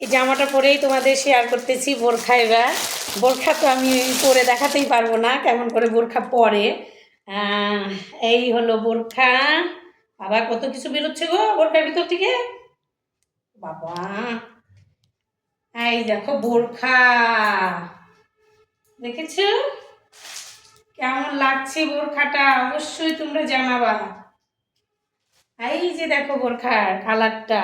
এই জামাটা পরেই তোমাদের শেয়ার করতেছি বোরখা। এবার বোরখা তো আমি পরে দেখাতেই পারবো না কেমন করে বোরখা পরে। এই হলো বোরখা। বাবা কত কিছু বেরোচ্ছে গো বোরখার ভিতর থেকে, বাবা। এই দেখো বোরখা, দেখেছো কেমন লাগছে বোরখাটা? অবশ্যই তোমরা জানাবা। এই যে দেখো বোরখার কালারটা,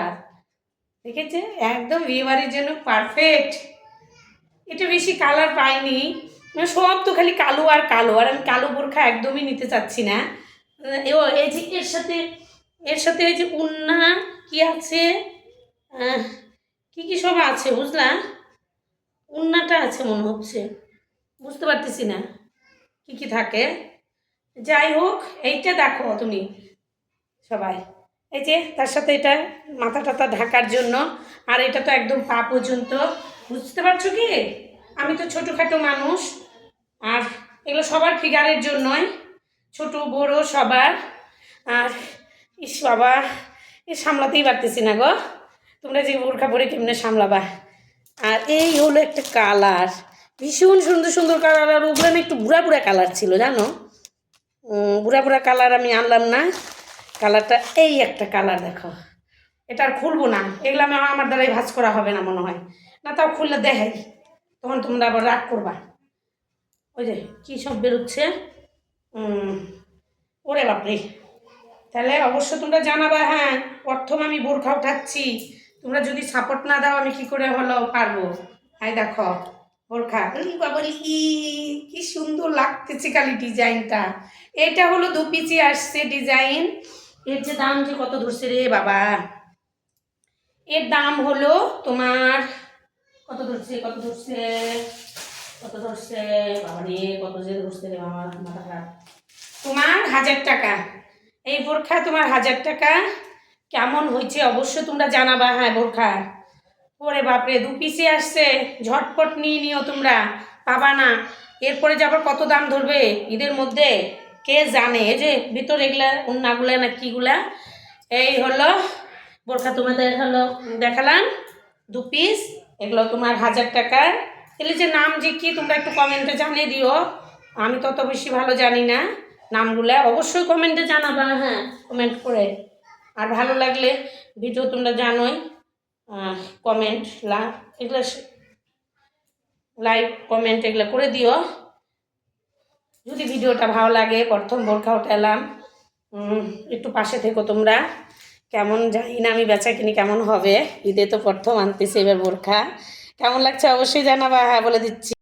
দেখেছে? একদম বিয়েবাড়ির জন্য পারফেক্ট। এটা বেশি কালার পাইনি, মানে সব তো খালি কালো আর কালো, আর আমি কালো বোরখা একদমই নিতে চাচ্ছি না। এই যে এর সাথে এই যে উন্না কি আছে, কি কি সব আছে বুঝলা, উন্নাটা আছে মনে হচ্ছে, বুঝতে পারতেছি না কি কি থাকে। যাই হোক, এইটা দেখো তুমি সবাই, এই যে তার সাথে এটা মাথা টাথা ঢাকার জন্য, আর এটা তো একদম পা পর্যন্ত, বুঝতে পারছো কি? আমি তো ছোটোখাটো মানুষ, আর এগুলো সবার ফিগারের জন্যই, ছোট বড় সবার। আর ইস বাবা, সামলাতেই পারতেছি না গো, তোমরা যে বোরখা পরে কেমনে সামলাবা। আর এই হলো একটা কালার, ভীষণ সুন্দর সুন্দর কালার, আর ওগুলো না একটু বুড়া বুড়া কালার ছিল জানো, বুড়া বুড়া কালার আমি আনলাম না। কালারটা এই একটা কালার দেখো, এটা আর খুলবো না, এগুলো আমার দ্বারাই ভাঁজ করা হবে না মনে হয়, না তাও খুললে দেখাই, তখন তোমরা আবার রাগ করবা। ওই যে কী সব বেরোচ্ছে, ওরে বাপরে। তাহলে অবশ্য তোমরা জানাবা। হ্যাঁ, প্রথম আমি বোরখা উঠাচ্ছি, তোমরা যদি সাপোর্ট না দাও আমি কি করে হলো পারবো। এই দেখো বোরখা, বাবারে কি সুন্দর লাগতেছে খালি ডিজাইনটা। এটা হলো 2 পিচে আসছে ডিজাইন। এর যে দাম যে কত ধরছে রে বাবা, এর দাম হলো তোমার কত ধরছে বাবা রে, কত যে ধরছে রে বাবা, মাথা খারাপ। তোমার 1000 টাকা এই বোরখা, তোমার 1000 টাকা। কেমন হয়েছে অবশ্যই তোমরা জানাবা। হ্যাঁ বোরখা, ওরে বাপরে 2 পিসে আসছে, ঝটপট নিয়ে নিও তোমরা, পাবা না। এরপরে যে আবার কত দাম ধরবে ঈদের মধ্যে কে জানে। এই যে ভিতর এগুলা উন্নাগুলা না কিগুলা, এই হলো বোরখা তোমাদের হলো দেখালাম 2 পিস, এগুলো তোমার 1000 টাকার। এগুলো যে নাম যে কি তোমরা একটু কমেন্টে জানিয়ে দিও, আমি তত বেশি ভালো জানি না নামগুলা, অবশ্যই কমেন্টে জানাবা। হ্যাঁ কমেন্ট করে, আর ভালো লাগলে ভিডিও তোমরা জানোই, কমেন্ট এগুলো লাইক কমেন্ট এগুলো করে দিও যদি ভিডিওটা ভালো লাগে। প্রথম বোরখা উঠালাম, একটু পাশে থেকো তোমরা। কেমন জানি না আমি বেচা কিনি কেমন হবে, ঈদে তো প্রথম আনতেছি এবার বোরখা, কেমন লাগছে অবশ্যই জানাবা। হ্যাঁ বলে দিচ্ছি।